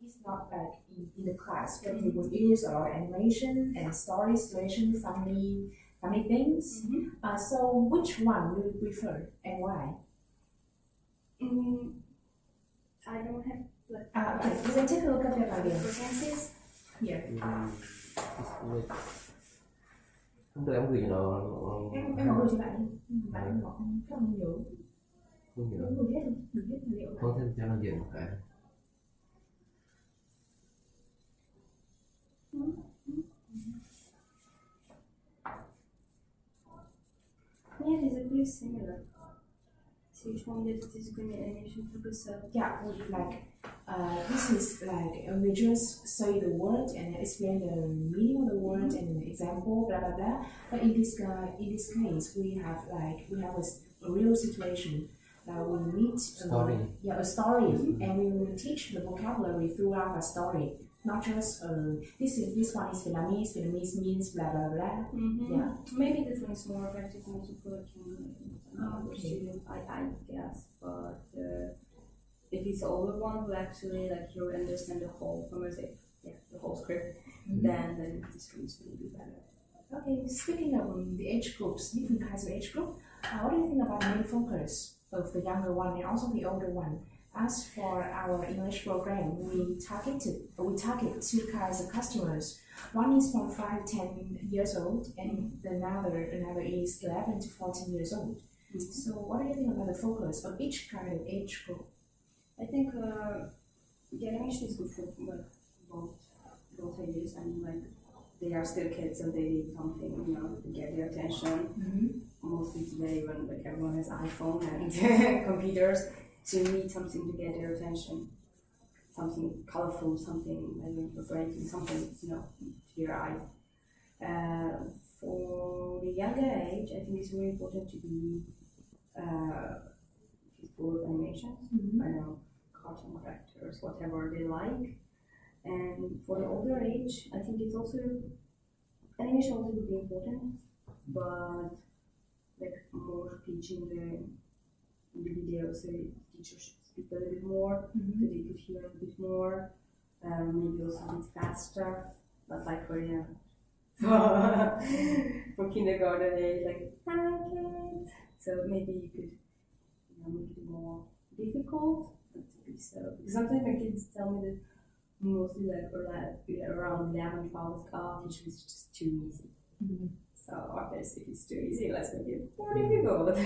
it's not like in the class, but it will use our animation and story, situation, funny things. So which one will you prefer and why? I don't have like Okay, you can take a look at them again. preferences. Here. Không được em gửi nó Em gửi cho bạn đi. Bạn bỏ không nhiều. không hiểu. Gửi hết rồi, gửi hết tài liệu. Có thêm cho nó diện một cái. Yeah, these are pretty similar. So you told me that this is going to be animation focus. So Yeah, like this is like we just say the word and explain the meaning of the word and an example, blah blah blah. But in this case, we have a real situation. We meet Story. a story, and we will teach the vocabulary throughout a story. Not just this one is Vietnamese. Vietnamese means blah blah blah. Yeah. maybe this one is more practical to put Okay. student, I guess. But if it's the older one who actually like you understand the whole the whole script, then this one is going to be better. Okay. Speaking of the age groups, different kinds of age group. What do you think about the main focus of the younger one and also the older one? As for our English program, we target two kinds of customers. One is from 5-10 years old, and another is 11 to 14 years old. So, what do you think about the focus of each kind of age group? I think the animation is good for like both ages. I mean, like they are still kids, so they need something, to get their attention. Mostly today, when like everyone has iPhone and computers, so you need something to get their attention, something colorful, something vibrating, something to your eye. For the younger age, I think it's really important to be full of animations. I know, cartoon characters, whatever they like. And for the older age, I think it's also animation also would be important, but like more teaching the video, so teachers should speak a little bit more, so they could hear a bit more, maybe also a bit faster, but like for for kindergarten age, like so maybe you could make it more difficult, but to be so. Because sometimes my kids tell me that mostly around 11, 12, teaching is just too easy. So obviously if it's too easy, let's make it more difficult.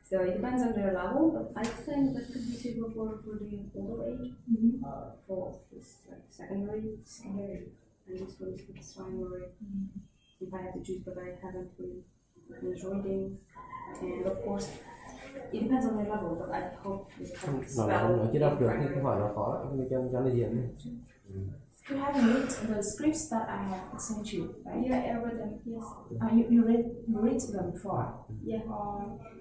So it depends on their level, but I think that could be suitable for the older age, for this like secondary, and this one is for the primary. If I have to choose, but I haven't really enjoyed it. And of course, it depends on their level, but I hope it can Nó chưa đọc được thì không phải là khó, mình cho nó diện. You haven't read the scripts that I have sent you, right? Yeah, I read them. Yes. You read them before. Yeah.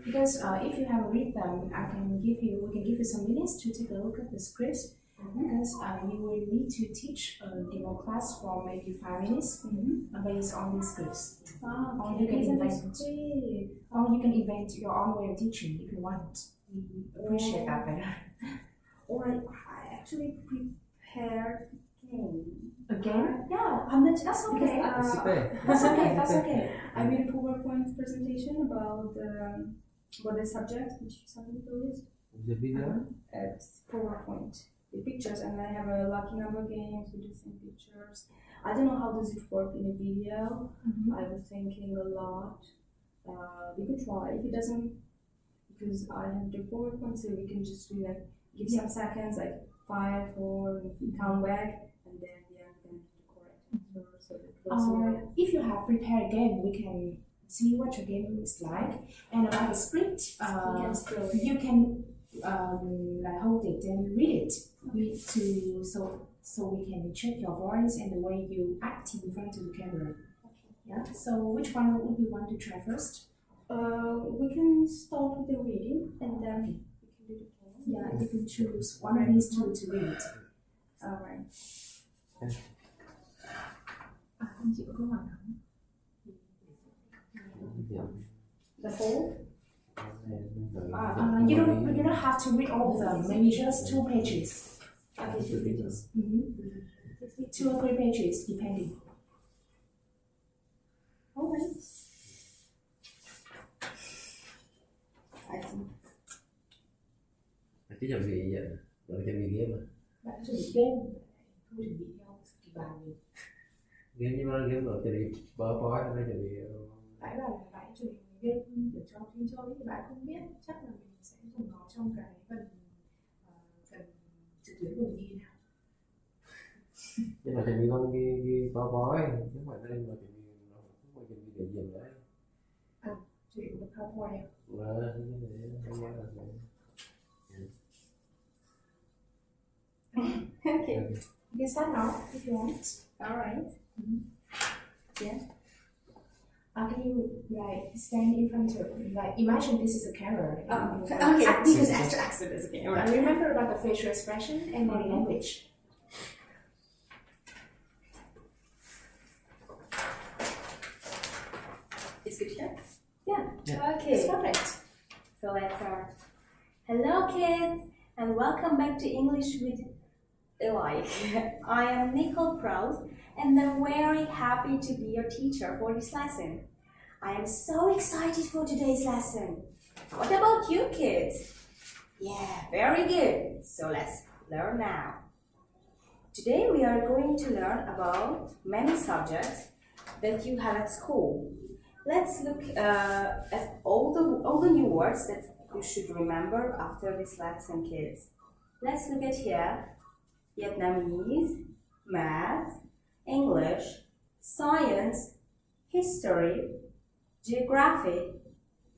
Because if you haven't read them, we can give you some minutes to take a look at the scripts. Because you will need to teach a demo class for maybe 5 minutes based on these scripts. Or you can invent your own way of teaching if you want. We appreciate that better. Or I actually prepared Again? Yeah, that's okay. That's okay. I made a PowerPoint presentation about the subject which some people use. The video? It's PowerPoint. The pictures, and I have a lucky number games with the same pictures. I don't know how does it work in a video. I was thinking a lot. We could try. If it doesn't, because I have the PowerPoint, so we can just do like give some seconds, like 5, 4, count back, and then the correct answer. So if you have prepared a game, we can see what your game is like, and about the script, you can hold it and read it. So we can check your voice and the way you act in front of the camera. Yeah. So which one would you want to try first? We can start with the reading, and then we can do the game. Yeah, you can choose one of these two to read. Alright. The whole? You don't have to read all of them. Maybe just 2 pages. Okay, 2 pages. 2 or 3 pages, depending. Alright. I see. Chứ chuẩn bị vậy, rồi chuẩn bị game mà. Bạn chuẩn bị game, không chuẩn bị theo kịch bản gì. Game nhưng mà game rồi chuẩn bị bờ bói, nó chuẩn bị. Bạn bảo là bạn chuẩn bị game để cho học sinh chơi thì bạn không biết chắc là mình sẽ dùng nó trong cái phần trực tuyến của mình như thế nào. Nhưng mà chuẩn bị bằng cái bờ bói, chứ không phải nên mà chuẩn bị nó không phải chuẩn bị để diện đấy. Chuẩn bị một PowerPoint à? Là không phải là Okay. You can start now if you want. Alright. Yeah. Can you like stand in front of like imagine this is a camera. Okay. Because after accent is okay. Alright. Remember about the facial expression and body language. It's good here? Yeah. It's Okay. perfect. So let's start. Hello kids and welcome back to English with Eli. I am Nicole Prout and I'm very happy to be your teacher for this lesson. I am so excited for today's lesson. What about you kids? Yeah, very good. So let's learn now. Today we are going to learn about many subjects that you have at school. Let's look at all the new words that you should remember after this lesson, kids. Let's look at here: Vietnamese, math, English, science, history, geography,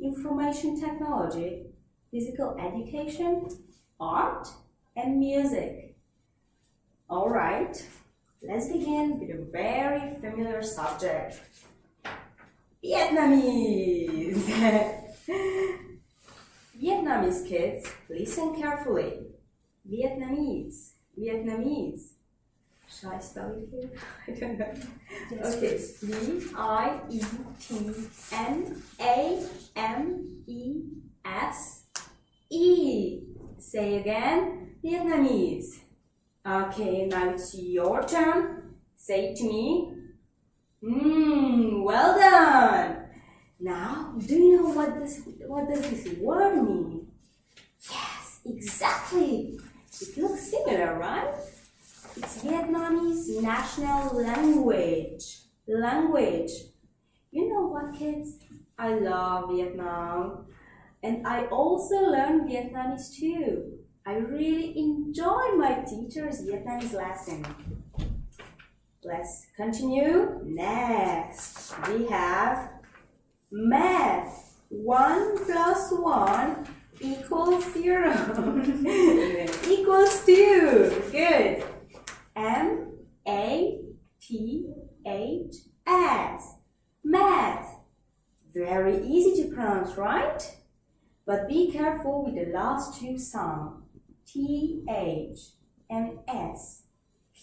information technology, physical education, art, and music. All right, let's begin with a very familiar subject. Vietnamese! Vietnamese kids, listen carefully. Vietnamese, Vietnamese. Shall I spell it here? I don't know. Yes, Okay, please. Vietnamese. Say again, Vietnamese. Okay, now it's your turn. Say it to me. Well done. Now, do you know what does this word mean? Yes, exactly. It looks similar, right? It's Vietnamese national language. You know what, kids? I love Vietnam. And I also learn Vietnamese too. I really enjoy my teacher's Vietnamese lesson. Let's continue. Next, we have math. 1 plus 1 equals 0. Equals 2. Good. M-A-T-H-S. Math. Very easy to pronounce, right? But be careful with the last 2 sounds. T-H and S.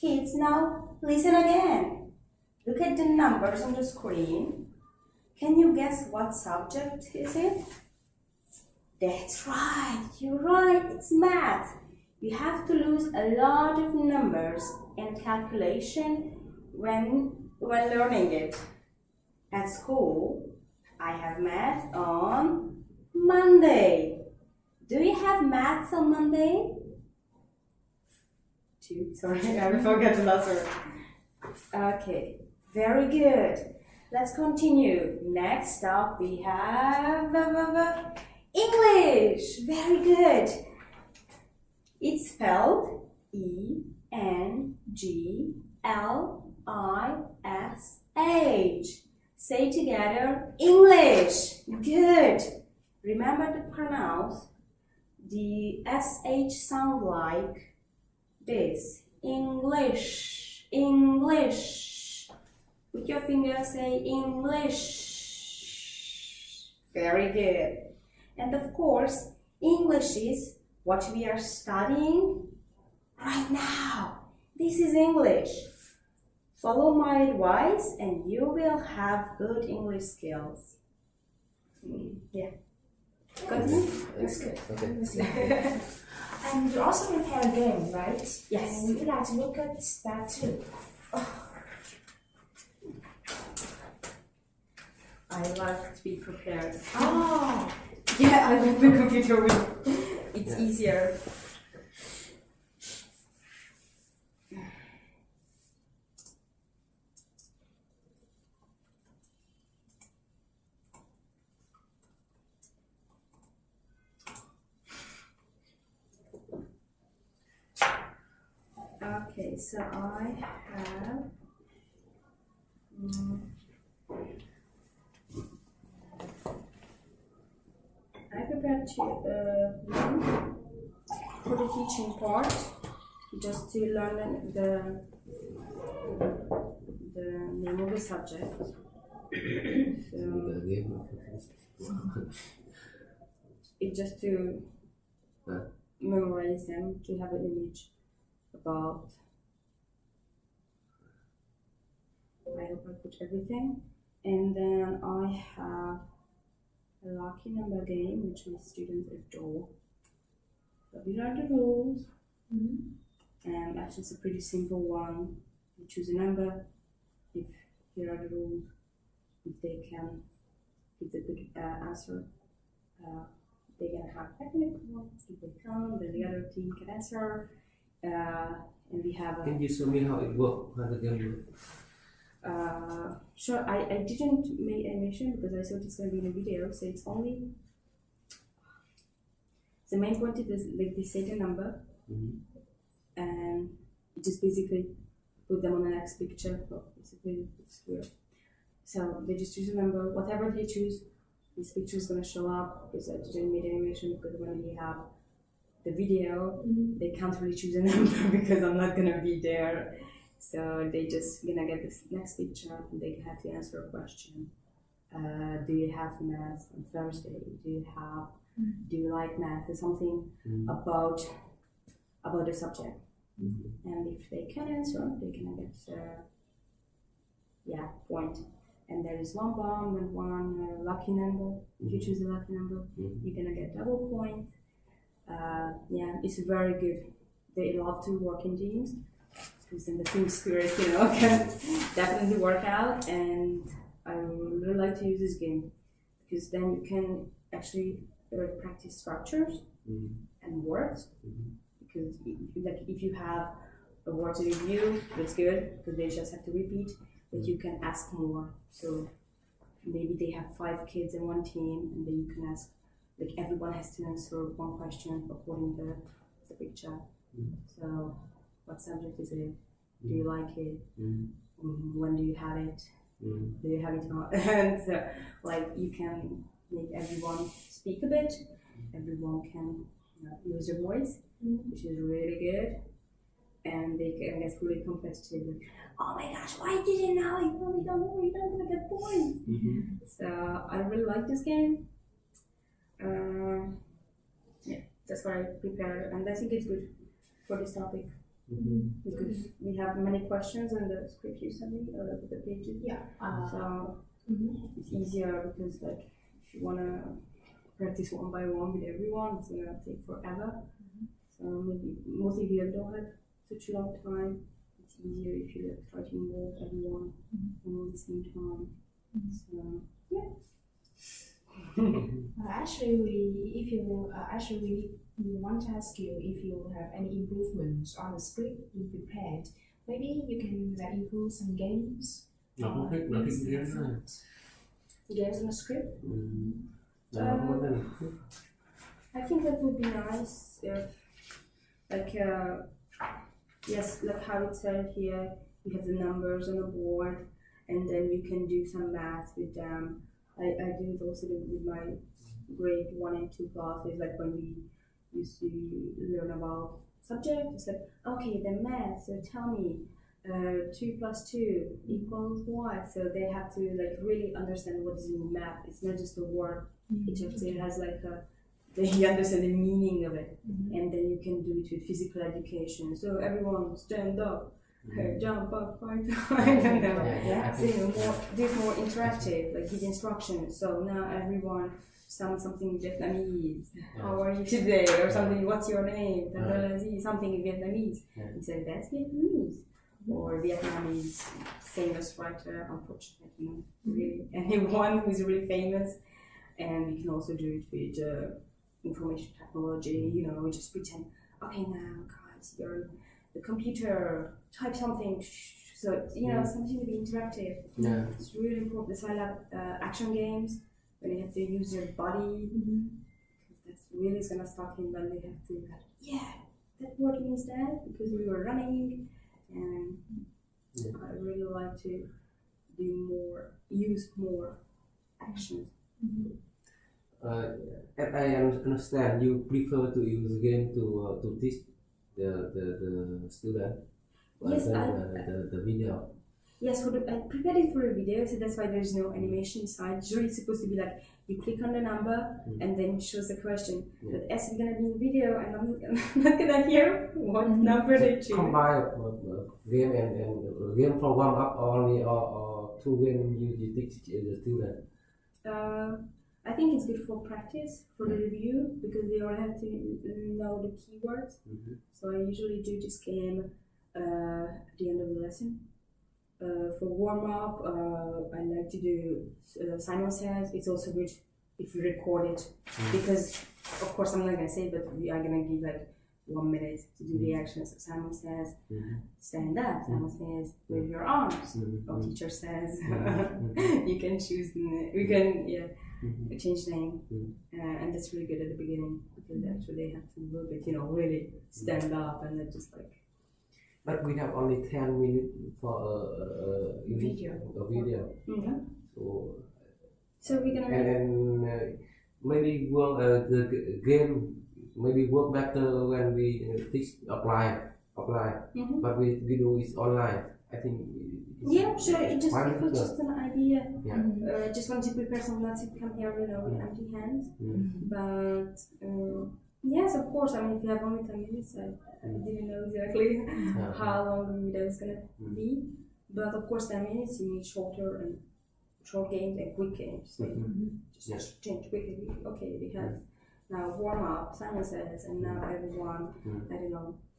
Kids, now listen again. Look at the numbers on the screen. Can you guess what subject is it? That's right, you're right, it's math. You have to lose a lot of numbers and calculation when learning it. At school, I have math on Monday. Do you have math on Monday? 2, sorry, I forgot the last word. Okay, very good. Let's continue. Next up we have English. Very good. It's spelled E-N-G-L-I-S-H. Say together, English. Good. Remember to pronounce the SH sound like this. English. English. With your finger say English. Very good. And of course, English is what we are studying right now. This is English. Follow my advice and you will have good English skills. Yeah. Got it? That's good. Okay. That's good. And you also prepare a game, right? Yes. And we would like to look at that too. I like to be prepared. Oh, Yeah, I like the computer with. It's easier. Okay, so I have. I prepared one for the teaching part, just to learn the name of the subject. So it's just to memorize them, to have an image about. I hope I put everything, and then I have a lucky number game which my students adore. So these are the rules, and actually it's a pretty simple one. You choose a number. If here are the rules, if they can give the good answer, they're gonna have technical points. If they can't, then the other team can answer. And we have a. Can you show me how it works? How the game works? Sure, I didn't make animation because I thought it's going to be in a video, so it's only. The main point is like they say the number, and you just basically put them on the next picture. Well, basically, it's here. So they just choose a number, whatever they choose, this picture is going to show up because I didn't make animation because when we have the video, they can't really choose a number because I'm not going to be there. So they just gonna get this next picture and they have to answer a question. Do you have math on Thursday? Do you like math or something about the subject? And if they can answer, they can get point. And there is one bomb and one lucky number. If you choose a lucky number, you're gonna get double point. It's very good. They love to work in teams. Because then the team spirit, can definitely work out, and I really like to use this game because then you can actually practice structures and words. Because if you have a word to review, that's good because they just have to repeat, but you can ask more. So maybe they have 5 kids in one team, and then you can ask, like everyone has to answer one question according to the picture. So. What subject is it? Do you like it? When do you have it? Do you have it not? And so, you can make everyone speak a bit. Everyone can use their voice, which is really good. And they can get really competitive. Like, oh my gosh, why didn't know? You probably don't know. You're not gonna get points. So I really like this game. That's what I prepared, and I think it's good for this topic. Because we have many questions in the script you sent me, the pages. So it's easier because if you wanna practice one by one with everyone, it's gonna take forever. So maybe most of you don't have such a long time. It's easier if you try to involve everyone at the same time. So we want to ask you if you have any improvements on the script you prepared. Maybe you can include some games. Games in the script. I think that would be nice if, like how it said here, you have the numbers on the board, and then you can do some math with them. I do it also with my grade 1 and 2 classes, like when we used to learn about subject. It's like, okay, the math, so tell me 2 plus 2 equals what? So they have to really understand what is in math. It's not just a word. It has they understand the meaning of it, and then you can do it with physical education. So everyone stand up, jump up 5 times. I don't know. So this more interactive, give instructions. So now everyone something Vietnamese. How are you today? Or something. What's your name? Something in Vietnamese. He said that's Vietnamese. Or Vietnamese famous writer, unfortunately, not really anyone who's really famous. And you can also do it with information technology. Just pretend. Okay, now guys, you're on the computer. Type something. So something to be interactive. Yeah. It's really important. So I love action games when you have to use your body. Because that's really gonna start in when they have to. That word means that because we were running. And I really like to use more actions. As I understand, you prefer to use game to teach the student Yes, than the video. Yes, I prepared it for a video, so that's why there's no animation inside. Usually it's supposed to be like you click on the number and then it shows the question. But as it's gonna be in video, and I'm not gonna hear what number they choose. Combine game and game for warm up only or two game you teach the student. I think it's good for practice for the review because they all have to know the keywords. So I usually do this game at the end of the lesson. For warm up, I like to do Simon Says. It's also good if you record it because, of course, I'm not gonna say, but we are gonna give like 1 minute to do the actions. Simon Says, stand up. Simon Says, wave your arms. Or teacher says, you can choose. We can change name, and that's really good at the beginning because actually they have to a little bit, really stand up and then just like. But we have only 10 minutes for a Video. So we're gonna. And maybe the game maybe work better when we teach apply. But we do it online. I think. Sure. It was just an idea. Just wanted to prepare some not to come here, with empty hands. But. Yes, of course. I mean, if you have only 10 minutes, I didn't know exactly how long the video is going to be. But of course, 10 minutes, you need short games and quick games. So just change quickly. Okay, we have now warm up, Simon Says, and now everyone,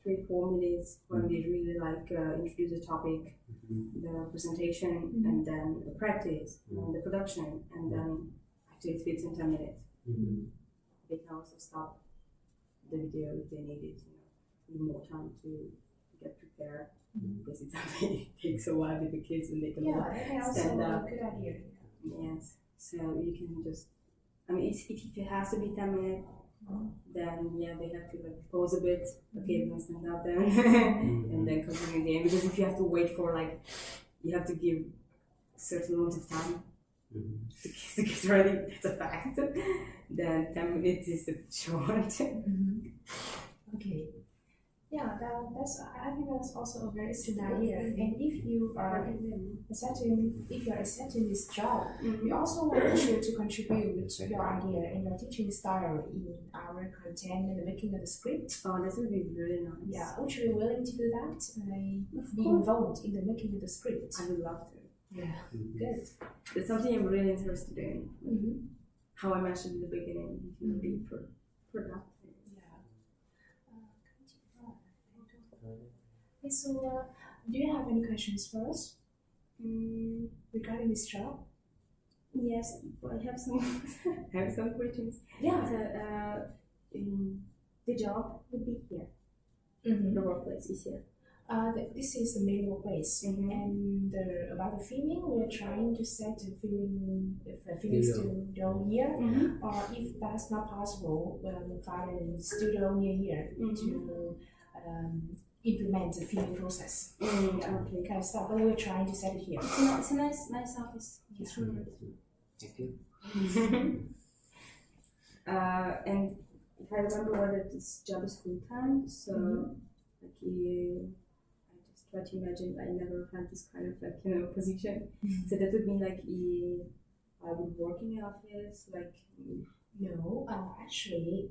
3-4 minutes when we really introduce the topic, the presentation, and then the practice, and the production, and then actually it fits in 10 minutes. They can also stop the video if they need it, need more time to get prepared because it takes a while with the kids when they can stand up. Good idea. Yes, so you can just, if it has to be 10 minutes, then they have to pause a bit. Okay, we're gonna stand up then, and then continue the game. Because if you have to wait for you have to give a certain amount of time. The kids to get ready, that's a fact. Then 10 minutes is a bit short. Okay. Yeah, I think that's also a very good idea. And if you are accepting this job, we also want you to contribute your idea and your teaching style in our content and the making of the script. Oh, that would be really nice. Yeah, would you be willing to do that? Be involved in the making of the script? I would love to. Yeah, good. It's something I'm really interested in. How I mentioned in the beginning, you can be productive. Okay, so do you have any questions for us regarding this job? Yes, I have some questions. Yeah. So, the job would be here. The workplace is here. This is the main workplace, and about the filming, we are trying to set the filming studio here, or if that's not possible, we'll find a studio near here to implement the filming process. Okay, kind of stuff, but we're trying to set it here. It's a nice office. It's really nice. Thank you. And if I remember whether this job is full time, so I just try to imagine I never had this kind of position. So that would mean I would work in the office No, actually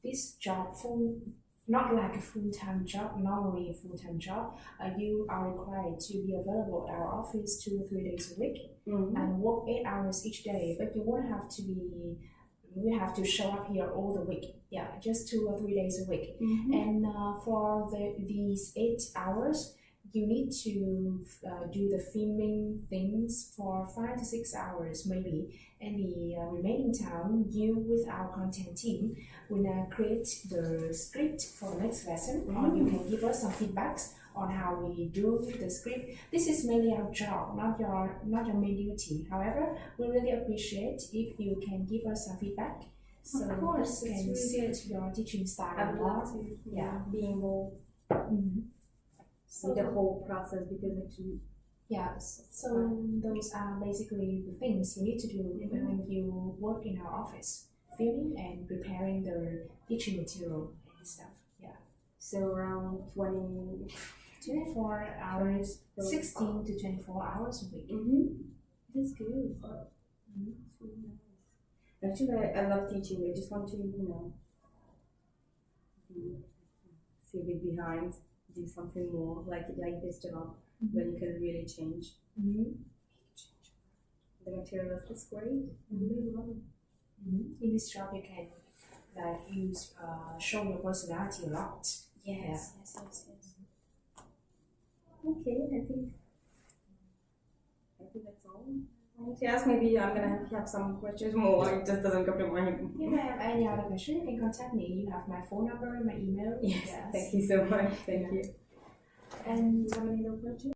this job not like a full-time job, normally a full-time job. You are required to be available at our office 2 or 3 days a week and work 8 hours each day, but you won't have to be, you have to show up here all the week. Yeah, just 2 or 3 days a week. And for these 8 hours, you need to do the filming things for 5 to 6 hours maybe, and the remaining time you with our content team will create the script for the next lesson, or you can give us some feedbacks on how we do the script. This is mainly our job, not your main duty. However, we really appreciate if you can give us some feedback, so of course, you can really suit your teaching style. I would love to be involved with the whole process, because actually Yeah, so those are basically the things you need to do when you work in our office, filming and preparing the teaching material and stuff. Yeah, so around 24 hours, 16 to 24 hours a week. That's good. That's really nice. Actually, I love teaching. I just want to, see a bit behind, do something more like this job, when you can really change. The materials is great. I really love it. In this job, you can use show your personality a lot. Yes. Okay, I think that's all. Yes, maybe I'm gonna have some questions more. It just doesn't come to mind. If you have any other question, you can contact me. You have my phone number, my email. Yes. Thank you so much. Thank you. And you have any other question?